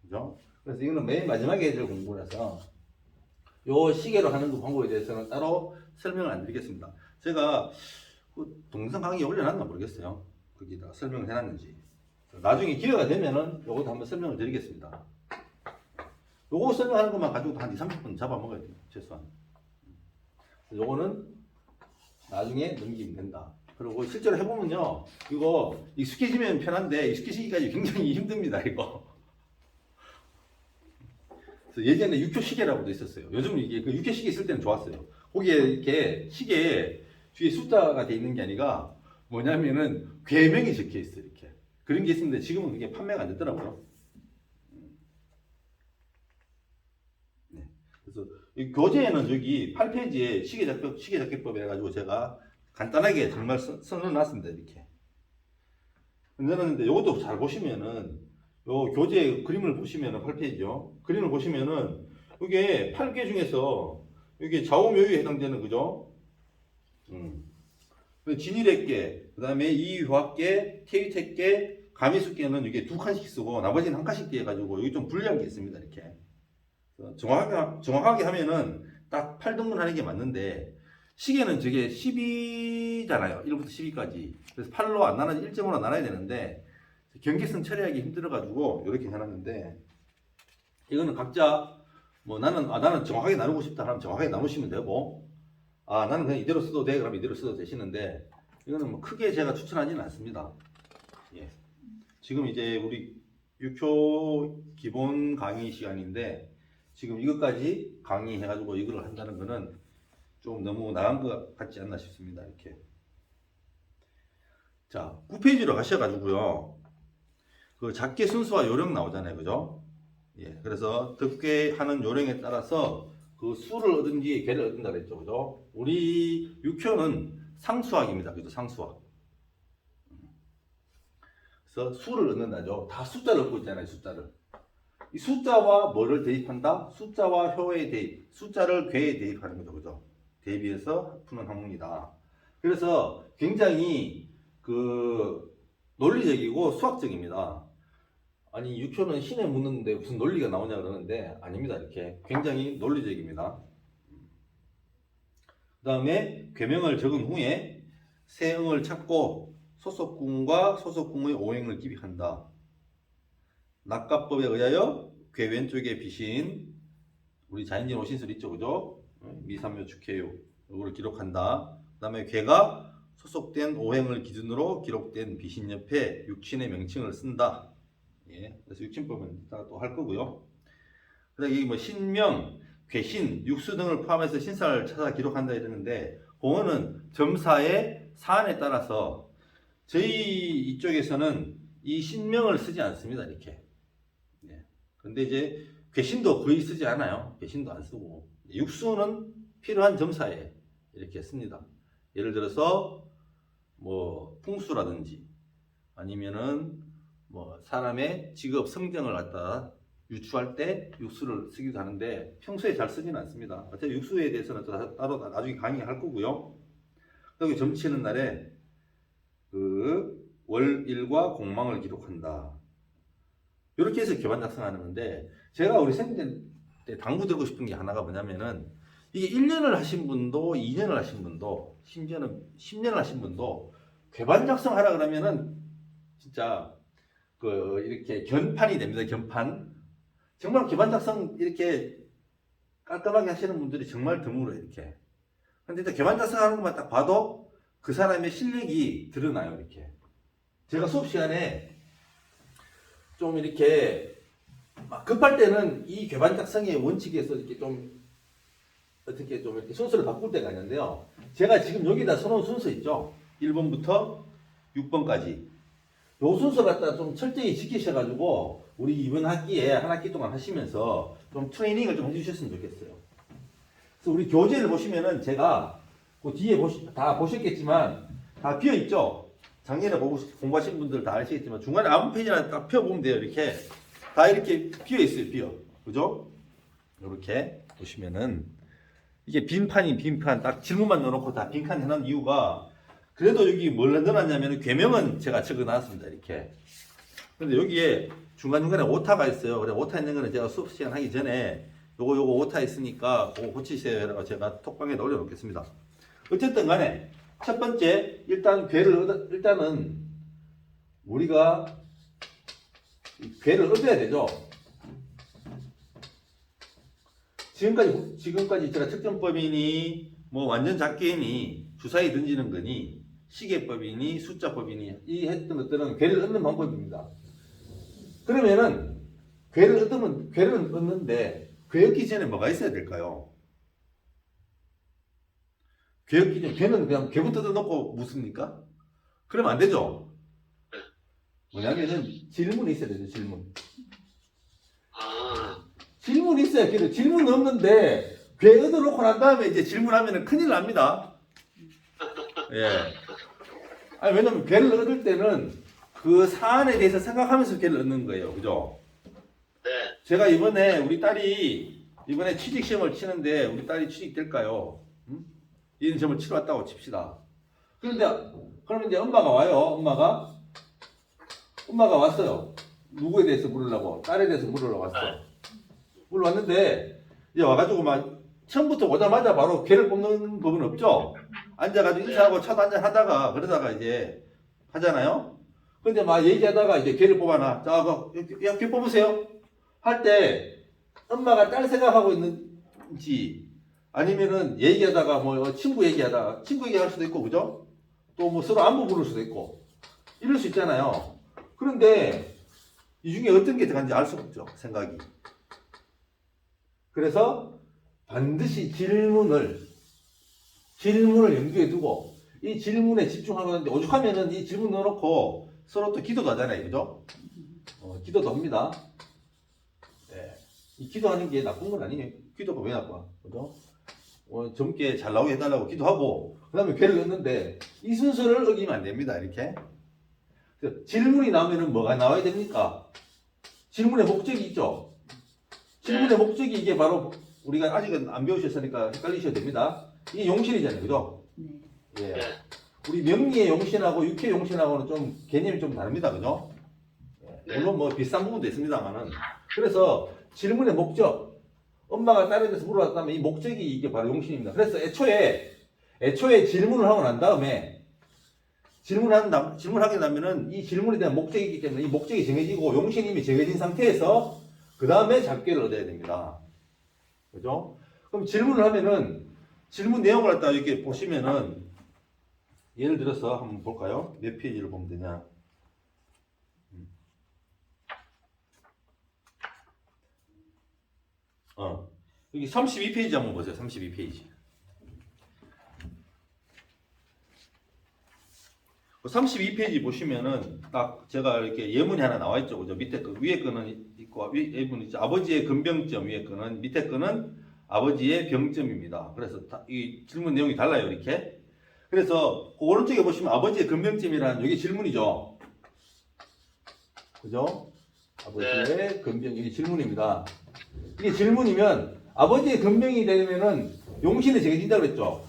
그죠? 그래서 이거는 맨 마지막에 해야 될 공부라서 요 시계로 하는 그 방법에 대해서는 따로 설명을 안 드리겠습니다. 제가 그 동영상 강의에 올려놨나 모르겠어요. 거기다 설명을 해놨는지. 나중에 기회가 되면은 요것도 한번 설명을 드리겠습니다. 요거 설명하는 것만 가지고도 한 2~30분 잡아먹어야 돼요. 최소한. 요거는 나중에 넘기면 된다. 그리고 실제로 해보면요. 이거 익숙해지면 편한데 익숙해지기까지 굉장히 힘듭니다. 이거. 그래서 예전에 6교 시계라고도 있었어요. 요즘 이게 그 6교 시계 있을 때는 좋았어요. 거기에 이렇게 시계에 뒤에 숫자가 돼 있는 게 아니라 뭐냐면은 괴명이 적혀 있어요. 이렇게. 그런 게 있었는데 지금은 그게 판매가 안 되더라고요. 네. 그래서 이 교재에는 여기 8페이지에 시계잡기법 해가지고 제가 간단하게 정말 써놓았습니다. 이렇게. 근데 이것도 잘 보시면은 요 교재 그림을 보시면은 8페이지요. 그림을 보시면은 이게 8개 중에서 이게 좌우묘유에 해당되는 거죠. 진일액계, 그 다음에 이유화계, 태유택계, 가미수계는 이게 2칸씩 쓰고 나머지는 1칸씩 떼가지고 여기 좀 불리한 게 있습니다. 이렇게. 정확하게 하면은 딱 8등분 하는 게 맞는데 시계는 저게 12잖아요. 1부터 12까지. 그래서 8로 안 나눠 1점으로 나눠야 되는데 경계선 처리하기 힘들어가지고 이렇게 해놨는데 이거는 각자 뭐 나는 정확하게 나누고 싶다 하면 정확하게 나누시면 되고 나는 그냥 이대로 써도 돼 그러면 이대로 써도 되시는데 이거는 뭐 크게 제가 추천하지는 않습니다. 예. 지금 이제 우리 6초 기본 강의 시간인데 지금 이것까지 강의해가지고 이걸 한다는 거는 좀 너무 나간 것 같지 않나 싶습니다. 이렇게. 자, 9페이지로 가셔가지고요. 그 작게 순수와 요령 나오잖아요. 그죠? 예. 그래서 듣게 하는 요령에 따라서 그 수를 얻은 뒤에 개를 얻는다 그랬죠. 그죠? 우리 6효는 상수학입니다. 그죠? 상수학. 그래서 수를 얻는다죠. 다 숫자를 얻고 있잖아요. 숫자를. 이 숫자와 뭐를 대입한다? 숫자와 효의 대입. 숫자를 괴에 대입하는 거죠. 그죠? 대입해서 푸는 항목이다. 그래서 굉장히 그 논리적이고 수학적입니다. 아니 6효는 신에 묻는데 무슨 논리가 나오냐 그러는데 아닙니다. 이렇게 굉장히 논리적입니다. 그 다음에 괴명을 적은 후에 세응을 찾고 소속궁과 소속궁의 오행을 기비한다. 낙가법에 의하여 괴 왼쪽에 비신 우리 자연진 오신술 있죠. 그죠? 미삼묘 축해요. 이걸 기록한다. 그 다음에 괴가 소속된 오행을 기준으로 기록된 비신 옆에 육친의 명칭을 쓴다. 예, 그래서 육친법은 이따가 또 할 거고요. 그다음 이게 뭐 신명, 괴신, 육수 등을 포함해서 신사를 찾아 기록한다 이러는데 그거는 점사의 사안에 따라서 저희 이쪽에서는 이 신명을 쓰지 않습니다. 이렇게. 예. 근데 이제 괴신도 거의 쓰지 않아요. 괴신도 안 쓰고 육수는 필요한 점사에 이렇게 씁니다. 예를 들어서 뭐 풍수라든지 아니면은 뭐 사람의 직업 성정을 갖다 유추할 때 육수를 쓰기도 하는데 평소에 잘 쓰지는 않습니다. 어차피 육수에 대해서는 따로 나중에 강의할 거고요. 여기 점치는 날에 그 월일과 공망을 기록한다. 이렇게 해서 교반 작성하는 건데 제가 우리 생들 때 당부 드리고 싶은 게 하나가 뭐냐면은 이게 1년을 하신 분도 2년을 하신 분도 심지어는 10년을 하신 분도 교반 작성하라 그러면은 진짜 그 이렇게 견판이 됩니다. 견판. 정말 교반 작성 이렇게 깔끔하게 하시는 분들이 정말 드물어요. 이렇게. 근데 일단 교반 작성하는 것만 딱 봐도 그 사람의 실력이 드러나요. 이렇게. 제가 수업 시간에 좀 이렇게 막 급할 때는 이 교반 작성의 원칙에서 이렇게 좀 어떻게 좀 이렇게 순서를 바꿀 때가 있는데요. 제가 지금 여기다 써놓은 순서 있죠. 1번부터 6번까지. 요 순서 갖다 좀 철저히 지키셔가지고 우리 이번 학기에 한 학기 동안 하시면서 좀 트레이닝을 좀 해주셨으면 좋겠어요. 그래서 우리 교재를 보시면은 제가 그 뒤에 다 보셨겠지만 다 비어 있죠. 작년에 공부하신 분들 다 아시겠지만 중간에 아무 페이지나 딱 펴보면 돼요. 이렇게 다 이렇게 비어 있어요. 비어. 그죠? 이렇게 보시면은 이게 빈판 딱 질문만 넣어놓고 다 빈칸 해놓은 이유가 그래도 여기 뭘 넣어놨냐면 괴명은 제가 적어놨습니다. 이렇게. 근데 여기에 중간중간에 오타가 있어요. 그래 오타 있는 거는 제가 수업 시간 하기 전에 요거 오타 있으니까 그거 고치세요. 해라고 제가 톡방에 올려놓겠습니다. 어쨌든 간에 첫 번째 일단 일단은 우리가 괴를 얻어야 되죠. 지금까지 제가 측정법이니 뭐 완전 작게니 주사위 던지는 거니 시계법이니 숫자법이니 이 했던 것들은 괴를 얻는 방법입니다. 그러면은 괴를 얻는데 괴 얻기 전에 뭐가 있어야 될까요? 괴 얻기 전에 괴는 그냥 괴부 뜯어놓고 묻습니까? 그러면 안 되죠. 뭐냐면은 질문이 있어야 되죠. 질문이 있어야 괴를 질문 없는데 괴 얻어놓고 난 다음에 이제 질문하면은 큰일 납니다. 예. 아니, 왜냐면 괴를 얻을 때는 그 사안에 대해서 생각하면서 괴를 얻는 거예요. 그죠? 네. 제가 이번에 우리 딸이 이번에 취직시험을 치는데 우리 딸이 취직될까요? 이런 시험을 치러 왔다고 칩시다. 그러면 이제 엄마가 와요. 엄마가 왔어요. 누구에 대해서 물으려고? 딸에 대해서 물으러 왔어. 물어왔는데 이제 와가지고 막 처음부터 오자마자 바로 걔를 뽑는 법은 없죠. 앉아가지고 인사하고 차도 한잔 하다가 그러다가 이제 하잖아요. 근데 막 얘기하다가 이제 걔를 뽑아놔. 자, 야, 걔 뽑으세요. 할 때 엄마가 딸 생각하고 있는지 아니면은 얘기하다가 뭐 친구 얘기할 수도 있고 그죠? 또 뭐 서로 안부 부를 수도 있고 이럴 수 있잖아요. 그런데 이 중에 어떤 게 들어간지 알 수 없죠. 생각이. 그래서 반드시 질문을 염두에 두고 이 질문에 집중하고 하는데 오죽하면은 이 질문 넣어놓고 서로 또 기도도 하잖아요. 그죠? 기도도 합니다. 네. 이 기도하는 게 나쁜 건 아니에요. 기도가 왜 나빠? 그죠? 젊게 잘 나오게 해달라고 기도하고 그 다음에 괴를 넣는데 이 순서를 어기면 안 됩니다. 이렇게 질문이 나오면은 뭐가 나와야 됩니까? 질문의 목적이 있죠. 질문의 목적이 이게 바로 우리가 아직은 안 배우셨으니까 헷갈리셔도 됩니다. 이게 용신이잖아요. 그죠? 예. 네. 우리 명리의 용신하고 육의 용신하고는 좀 개념이 좀 다릅니다. 그죠? 네. 물론 뭐 비슷한 부분도 있습니다만은. 그래서 질문의 목적. 엄마가 딸에 대해서 물어봤다면 이 목적이 이게 바로 용신입니다. 그래서 애초에 질문을 하고 난 다음에 질문하게 되면은 이 질문에 대한 목적이 있기 때문에 이 목적이 정해지고 용신이 이미 정해진 상태에서 그 다음에 잡기를 얻어야 됩니다. 그죠? 그럼 질문을 하면은 질문 내용을 갖다 이렇게 보시면은 예를 들어서 한번 볼까요? 몇 페이지를 보면 되냐? 여기 32페이지 한번 보세요. 32페이지. 32페이지 보시면은 딱 제가 이렇게 예문이 하나 나와 있죠. 그죠? 밑에 거, 위에 거는 있고, 예문이 있죠. 아버지의 근병점, 위에 거는, 밑에 거는 아버지의 병점입니다. 그래서 이 질문 내용이 달라요. 이렇게. 그래서 그 오른쪽에 보시면 아버지의 근병점이라는 이게 질문이죠. 그죠? 아버지의 근병, 이게 질문입니다. 이게 질문이면 아버지의 근병이 되면은 용신이 정해진다고 그랬죠.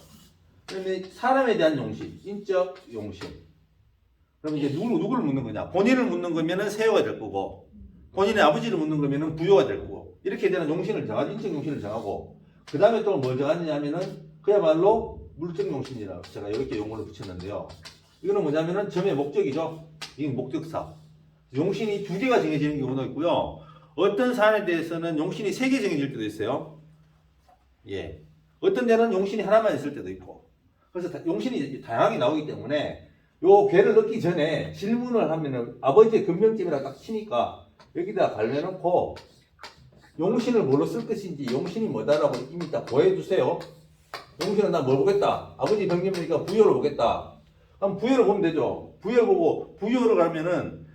그러면 사람에 대한 용신, 인적 용신. 그럼 이제 누구를 묻는 거냐? 본인을 묻는 거면은 세요가 될 거고, 본인의 아버지를 묻는 거면은 부요가 될 거고, 이렇게 되는 용신을 정하고, 인적 용신을 정하고, 그 다음에 또 뭘 정하느냐면은 그야말로 물적 용신이라고 제가 이렇게 용어를 붙였는데요. 이거는 뭐냐면은 점의 목적이죠. 이게 목적사. 용신이 두 개가 정해지는 경우도 있고요. 어떤 사안에 대해서는 용신이 세 개 정해질 때도 있어요. 예. 어떤 데는 용신이 하나만 있을 때도 있고. 그래서 용신이 다양하게 나오기 때문에 요 괴를 넣기 전에 질문을 하면은 아버지의 근병점이라 딱 치니까 여기다 발려놓고 용신을 뭘로 쓸 것인지 용신이 뭐다라고 이미 딱 보여주세요. 용신은 나 뭘 보겠다. 아버지 병점이니까 부여를 보겠다. 그럼 부여를 보면 되죠. 부여를 보고 부여를 가면은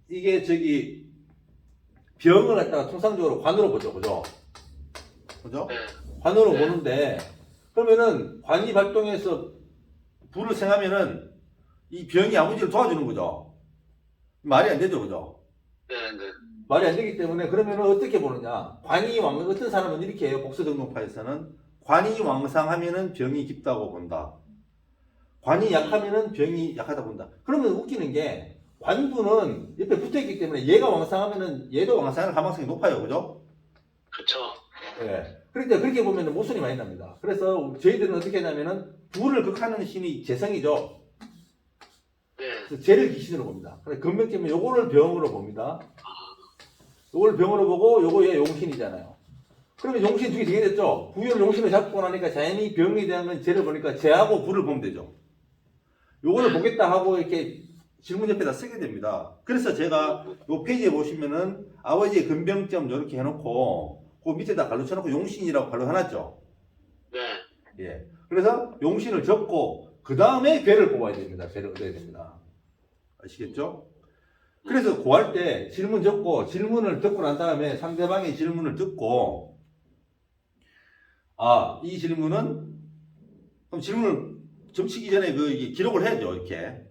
이게 저기 병을 갖다가 통상적으로 관으로 보죠. 그죠? 그죠? 네. 관으로 보는데 그러면은 관이 발동해서 부를 생하면은 이 병이 아버지를 도와주는 거죠. 말이 안 되죠. 그죠? 네. 네. 말이 안 되기 때문에 그러면은 어떻게 보느냐. 관이 왕, 어떤 사람은 이렇게 해요. 복서정론파에서는 관이 왕상하면은 병이 깊다고 본다. 관이 약하면은 병이 약하다 본다. 그러면 웃기는 게 관부는 옆에 붙어 있기 때문에 얘가 왕상하면은 얘도 왕상할 가능성이 높아요. 그죠? 그쵸. 예. 그러니까 그렇게 보면은 모순이 많이 납니다. 그래서 저희들은 어떻게 하냐면은 부를 극하는 신이 재성이죠. 네. 그래서 죄를 귀신으로 봅니다. 그래서 근병점은 요거를 병으로 봅니다. 요걸 병으로 보고 요거 얘 용신이잖아요. 그러면 용신 두 개 정해졌죠. 부여를 용신을 잡고 나니까 자연히 병에 대한 건 죄를 보니까 죄하고 부를 보면 되죠. 요거를 보겠다 하고 이렇게 질문 옆에다 쓰게 됩니다. 그래서 제가 요 페이지에 보시면은 아버지의 근병점 이렇게 해놓고 그 밑에다 갈로 쳐놓고 용신이라고 갈로 해놨죠. 네. 예. 그래서 용신을 적고 그 다음에 괴를 뽑아야 됩니다. 괴를 얻어야 됩니다. 아시겠죠? 그래서 구할 때 질문 적고 질문을 듣고 난 다음에 상대방의 질문을 듣고 이 질문은 그럼 질문을 점치기 전에 기록을 해야죠. 이렇게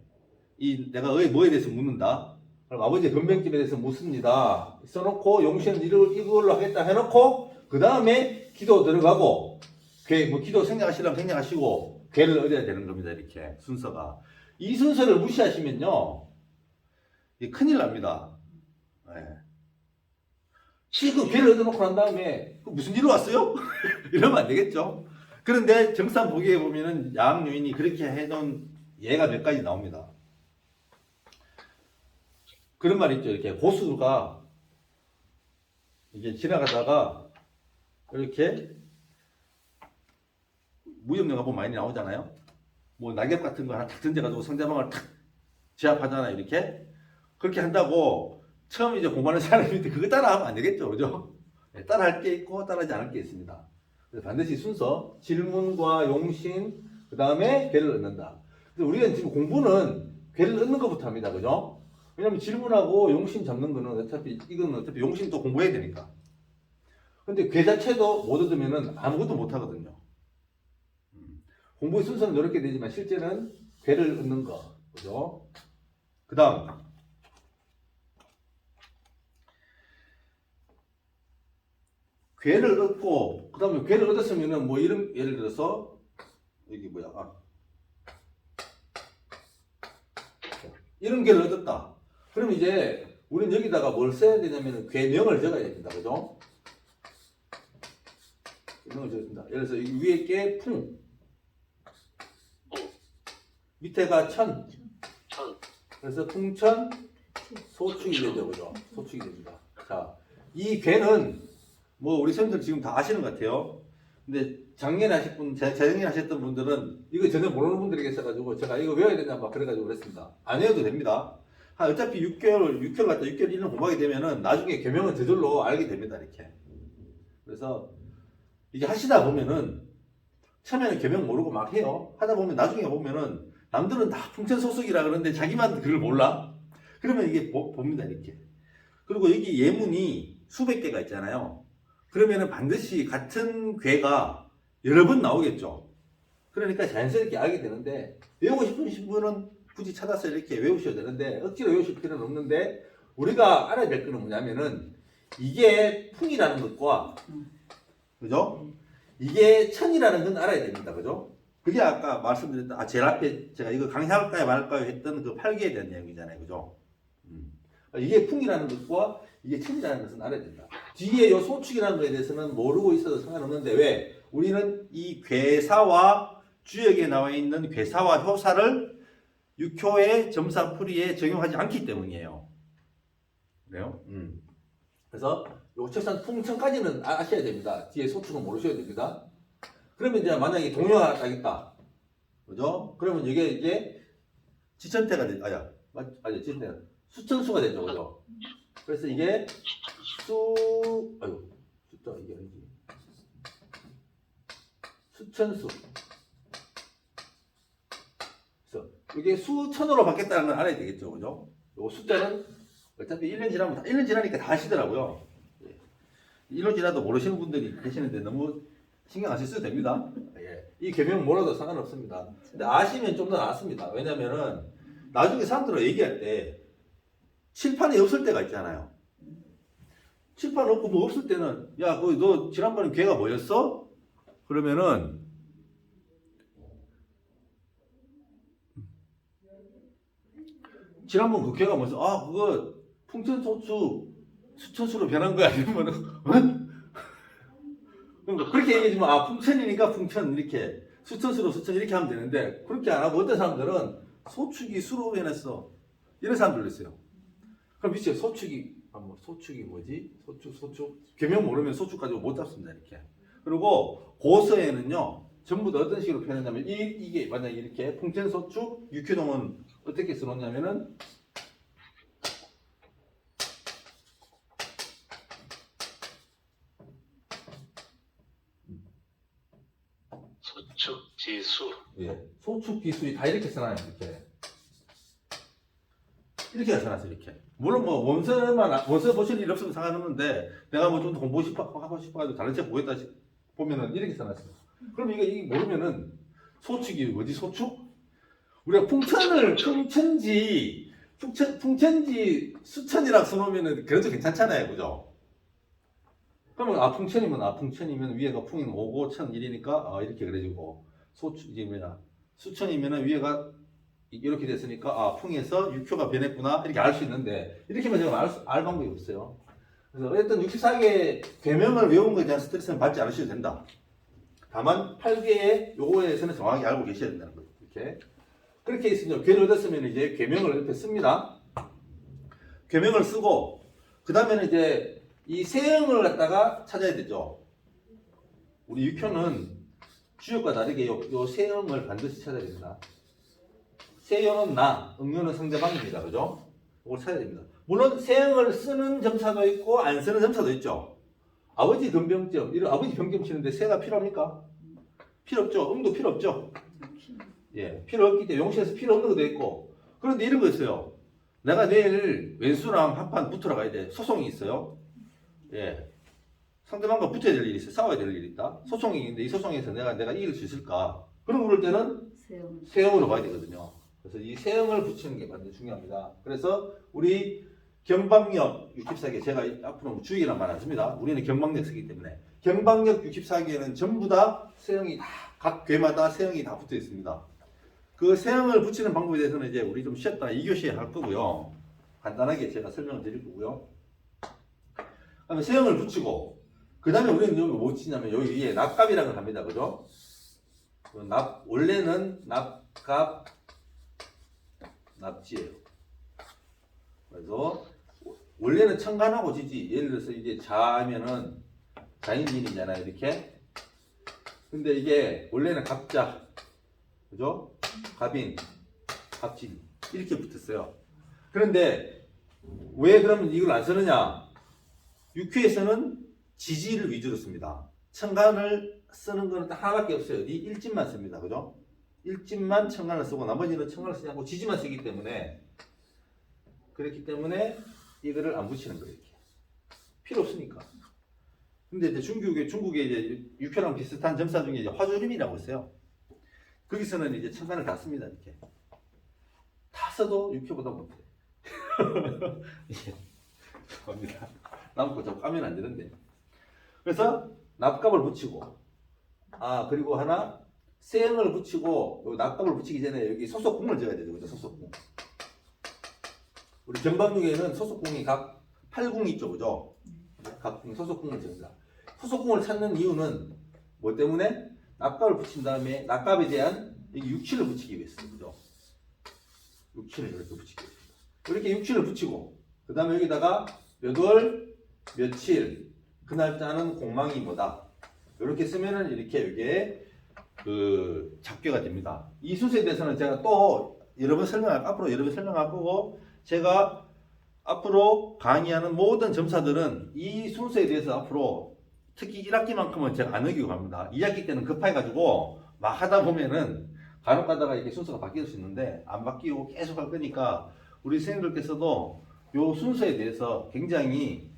내가 뭐에 대해서 묻는다. 그럼 아버지의 근병점에 대해서 묻습니다. 써놓고 용신은 이걸로 하겠다 해놓고 그 다음에 기도 들어가고 기도 생략하시려면 생략하시고 괴를 얻어야 되는 겁니다. 이렇게 순서가. 이 순서를 무시하시면요. 큰일 납니다. 네. 지금 괴를 얻어놓고 난 다음에 무슨 일로 왔어요? 이러면 안 되겠죠. 그런데 정산 보기에 보면은 양 요인이 그렇게 해놓은 예가 몇 가지 나옵니다. 그런 말 있죠. 이렇게 고수가 이게 지나가다가 이렇게 무협영화 보면 많이 나오잖아요. 뭐 낙엽 같은 거 하나 탁 던져가지고 상대방을 탁 제압하잖아요. 이렇게 그렇게 한다고 처음 이제 공부하는 사람인데 그거 따라하면 안 되겠죠, 그죠? 네, 따라할 게 있고 따라하지 않을 게 있습니다. 그래서 반드시 순서, 질문과 용신, 그 다음에 괴를 얻는다. 그래서 우리가 지금 공부는 괴를 얻는 것부터 합니다, 그죠? 왜냐면 질문하고 용신 잡는 거는 이건 어차피 용신 또 공부해야 되니까. 근데 괴 자체도 못 얻으면은 아무것도 못 하거든요. 공부의 순서는 이렇게 되지만 실제는 괴를 얻는 거, 그죠? 그 다음. 괴를 얻고, 그 다음에 괴를 얻었으면은 뭐 이런, 예를 들어서, 여기 뭐야, 이런 괴를 얻었다. 그럼 이제 우리는 여기다가 뭘 써야 되냐면 괴명을 적어야 됩니다. 그죠? 괴명을 적습니다. 예를 들어서 여기 위에 게 풍, 밑에가 천. 그래서 풍천, 소축이 되죠. 그죠? 소축이 됩니다. 자, 이 괴는 뭐 우리 선생님들 지금 다 아시는 것 같아요. 근데 작년에 하실 분, 재작년에 하셨던 분들은 이거 전혀 모르는 분들이 계셔가지고 제가 이거 외워야 되냐 막 그래가지고 그랬습니다. 안 외워도 됩니다. 어차피 6개월 갔다 6개월 1년 공부하게 되면은 나중에 개명은 저절로 알게 됩니다. 이렇게. 그래서 이게 하시다 보면은 처음에는 개명 모르고 막 해요. 하다 보면 나중에 보면은 남들은 다 풍천소속이라 그러는데 자기만 그걸 몰라. 그러면 이게 봅니다. 이렇게. 그리고 여기 예문이 수백 개가 있잖아요. 그러면은 반드시 같은 괴가 여러 번 나오겠죠. 그러니까 자연스럽게 알게 되는데 외우고 싶으신 분은 굳이 찾아서 이렇게 외우셔야 되는데 억지로 외우실 필요는 없는데 우리가 알아야 될 거는 뭐냐면은 이게 풍이라는 것과 그죠? 이게 천이라는 건 알아야 됩니다. 그죠? 그게 아까 말씀드렸던 제일 앞에 제가 이거 강의할까요 말까요 했던 그 8개에 대한 내용이잖아요. 그죠? 이게 풍이라는 것과 이게 천이라는 것은 알아야 된다. 뒤에 요 소축이라는 것에 대해서는 모르고 있어도 상관없는데 왜? 우리는 이 괴사와 주역에 나와 있는 괴사와 효사를 육효의 점사풀이에 적용하지 않기 때문이에요. 그래요? 그래서 요 책상 풍천까지는 아셔야 됩니다. 뒤에 소축은 모르셔야 됩니다. 그러면 이제 만약에 동요가 하나 딱 있다. 그죠? 그러면 이게 지천태가 되죠. 지천태가. 수천수가 되죠. 그죠? 그래서 이게 숫자 이게 아니지. 수천수. 그래서 이게 수천으로 바뀌었다는 걸 알아야 되겠죠. 그죠? 요 숫자는 어차피 1년 지나면 1년 지나니까 다 아시더라고요. 1년 지나도 모르시는 분들이 계시는데 너무 신경 안 쓰셔도 됩니다. 이 개명 몰라도 상관없습니다. 근데 아시면 좀 더 낫습니다. 왜냐면은 나중에 사람들과 얘기할 때 칠판이 없을 때가 있잖아요. 칠판 없고 뭐 없을 때는 야, 너 지난번에 괴가 뭐였어? 그러면은 지난번 그 괴가 뭐였어? 그거 풍천소추 수천수로 변한 거야. 이러면은 그렇게 얘기해주면 풍천이니까 풍천 이렇게 수천수로 수천 이렇게 하면 되는데 그렇게 안 하고 어떤 사람들은 소축이 수로 변했어 이런 사람들도 있어요. 그럼 미치요 소축이 뭐지? 소축 개명 모르면 소축 가지고 못 잡습니다. 이렇게. 그리고 고서에는요 전부 다 어떤 식으로 표현했냐면 이게 만약에 이렇게 풍천소축 육효동은 어떻게 써놓냐면은 소축지수. 소축기수이 다 이렇게 써놔요. 이렇게 써놨어요. 이렇게. 물론 뭐 원서 보실 일 없으면 상관없는데 내가 뭐 좀 더 공부 하고 싶어가지고 다른 책 보겠다 보면은 이렇게 써놨어요. 그럼 이게 모르면은 소축이 뭐지? 소축? 우리가 풍천지 수천이라고 써놓으면은 그래도 괜찮잖아요. 그죠? 그러면 풍천이면 위에가 풍인 5고 천 1이니까 이렇게 그래지고 소축이 뭐냐 수천이면은 위에가 이렇게 됐으니까 풍에서 육효가 변했구나 이렇게 알 수 있는데 이렇게만 제가 알 방법이 없어요. 그래서 어쨌든 64개 개명을 외운 것에 대한 스트레스는 받지 않으셔도 된다. 다만 8개의 요거에 대해서는 정확히 알고 계셔야 된다는 거죠. 이렇게 그렇게 있으면 괴를 얻었으면 이제 개명을 이렇게 씁니다. 개명을 쓰고 그 다음에는 이제 이 세형을 갖다가 찾아야 되죠. 우리 육효는 주역과 다르게 요 세형을 반드시 찾아야 된다. 세형은 나, 응용은 상대방입니다. 그죠? 이걸 찾아야 됩니다. 물론 세형을 쓰는 점사도 있고 안 쓰는 점사도 있죠. 아버지 근병점, 이런 아버지 병점 치는데 세가 필요합니까? 필요 없죠. 음도 필요 없죠. 예, 필요 없기 때문에 용시에서 필요 없는 것도 있고. 그런데 이런 거 있어요. 내가 내일 왼수랑 한판 붙으러 가야 돼. 소송이 있어요. 예. 상대방과 붙어야 될 일이 있어요. 싸워야 될 일이 있다. 소송이 있는데 이 소송에서 내가 이길 수 있을까? 그럴 때는 세형으로 봐야 되거든요. 그래서 이 세형을 붙이는 게 완전 중요합니다. 그래서 우리 경방력 64개, 제가 앞으로 주의란 말 안 씁니다. 우리는 경방력 쓰기 때문에. 경방력 64개는 전부 다 세형이 다, 각 괴마다 세형이 다 붙어 있습니다. 그 세형을 붙이는 방법에 대해서는 이제 우리 좀 쉬었다가 2교시에 할 거고요. 간단하게 제가 설명을 드릴 거고요. 그다음에 세형을 붙이고, 그 다음에 우리는 여기 뭐 치냐면 여기 위에 납값이라는 걸 합니다. 그죠? 원래는 납값, 납지예요. 그래서 원래는 천간하고 지지. 예를 들어서 이제 자면은 자인진이잖아요. 이렇게. 근데 이게 원래는 갑자, 그죠? 갑인, 갑진 이렇게 붙었어요. 그런데 왜 그러면 이걸 안 쓰느냐? 육회에서는 지지를 위주로 씁니다. 천간을 쓰는 거는 딱 하나밖에 없어요. 이 일진만 씁니다. 그죠? 일진만 천간을 쓰고 나머지는 천간을 쓰지 않고 지지만 쓰기 때문에, 그렇기 때문에 이거를 안 붙이는 거예요. 이렇게. 필요 없으니까. 근데 이제 중국에 이제 육회랑 비슷한 점사 중에 이제 화조림이라고 있어요. 거기서는 이제 천간을 다 씁니다. 이렇게. 다 써도 육회보다 못해. 겁니다. 남은 거 자꾸 까면 안 되는데. 그래서 납값을 붙이고, 그리고 하나 세형을 붙이고, 요 납값을 붙이기 전에 여기 소속궁을 지어야 되죠. 그죠? 소속궁. 우리 경방육에는 소속궁이 각 8궁이 있죠. 그죠? 각 소속궁을 지은다. 소속궁을 찾는 이유는 뭐 때문에? 납값을 붙인 다음에 납값에 대한 여기 육치를 붙이기 위해서. 그죠? 육치를 이렇게 붙이기 위해서. 이렇게 육치를 붙이고, 그 다음에 여기다가 몇 월, 며칠, 그 날짜는 공망이 뭐다. 이렇게 쓰면은 이렇게 이게 그 잡괴가 됩니다. 이 순서에 대해서는 제가 또 앞으로 여러 번 설명할 거고, 제가 앞으로 강의하는 모든 점사들은 이 순서에 대해서 앞으로 특히 1학기만큼은 제가 안 어기고 갑니다. 2학기 때는 급해가지고 막 하다 보면은 간혹 가다가 이렇게 순서가 바뀔 수 있는데 안 바뀌고 계속 할 거니까 우리 선생님들께서도 요 순서에 대해서 굉장히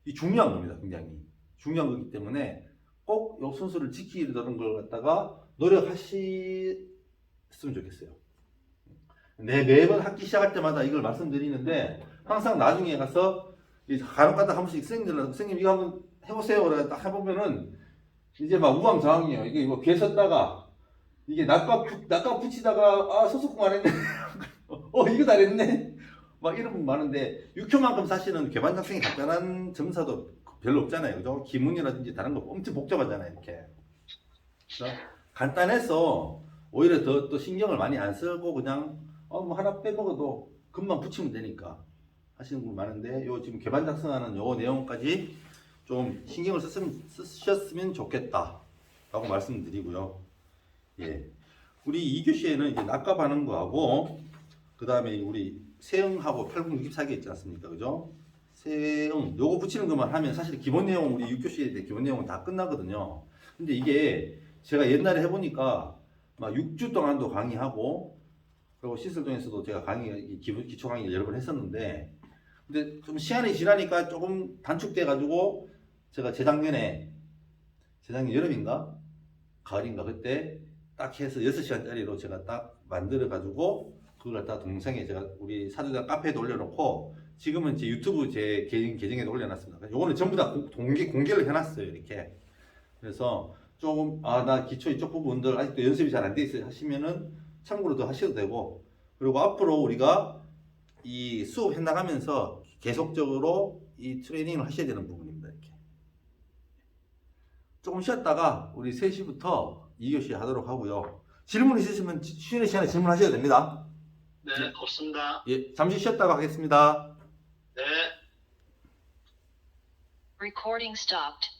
이 중요한 겁니다. 굉장히 중요한 거기 때문에 꼭 요 순서를 지키려는 걸 갖다가 노력하셨으면 좋겠어요. 매번 학기 시작할 때마다 이걸 말씀드리는데 항상 나중에 가서 간혹 가다 한 번씩 선생님 이거 한번 해보세요. 그래 딱 해보면은 이제 막 우왕좌왕이에요. 이게 뭐 괴 썼다가 이게 낙값 붙이다가 소속궁 안 했네. 이거 잘했네. 막 이런 분 많은데 6교만큼 사실은 개반작성이 간단한 점사도 별로 없잖아요. 그죠? 기문이라든지 다른 거 엄청 복잡하잖아요. 이렇게. 그래서 간단해서 오히려 더 신경을 많이 안 쓰고 그냥 뭐 하나 빼먹어도 금방 붙이면 되니까 하시는 분 많은데 요 지금 개반 작성하는 요 내용까지 좀 신경을 쓰셨으면 좋겠다 라고 말씀드리고요. 예. 우리 2교시에는 이제 낙값하는 거하고 그 다음에 우리 세응하고 8064개 있지 않습니까? 그죠? 세응 요거 붙이는 것만 하면 사실 기본 내용 우리 6교시에 기본 내용은 다 끝나거든요. 근데 이게 제가 옛날에 해보니까 막 6주 동안도 강의하고 그리고 시설동에서도 제가 기초 강의를 여러 번 했었는데 근데 좀 시간이 지나니까 조금 단축돼 가지고 제가 재작년 여름인가 가을인가 그때 딱 해서 6시간짜리로 제가 딱 만들어 가지고 그걸 갖다 동영상에 제가 우리 사주단 카페에도 올려놓고 지금은 제 유튜브 제 계정에도 올려놨습니다. 요거는 전부 다 공개를 해놨어요. 이렇게. 그래서 조금 나 기초 이쪽 부분들 아직도 연습이 잘 안 돼 있어요 하시면은 참고로 더 하셔도 되고 그리고 앞으로 우리가 이 수업 해나가면서 계속적으로 이 트레이닝을 하셔야 되는 부분입니다. 이렇게. 조금 쉬었다가 우리 3시부터 2교시 하도록 하고요. 질문 있으시면 쉬는 시간에 질문하셔도 됩니다. 네, 없습니다. 예, 잠시 쉬었다가 하겠습니다. 네. Recording stopped.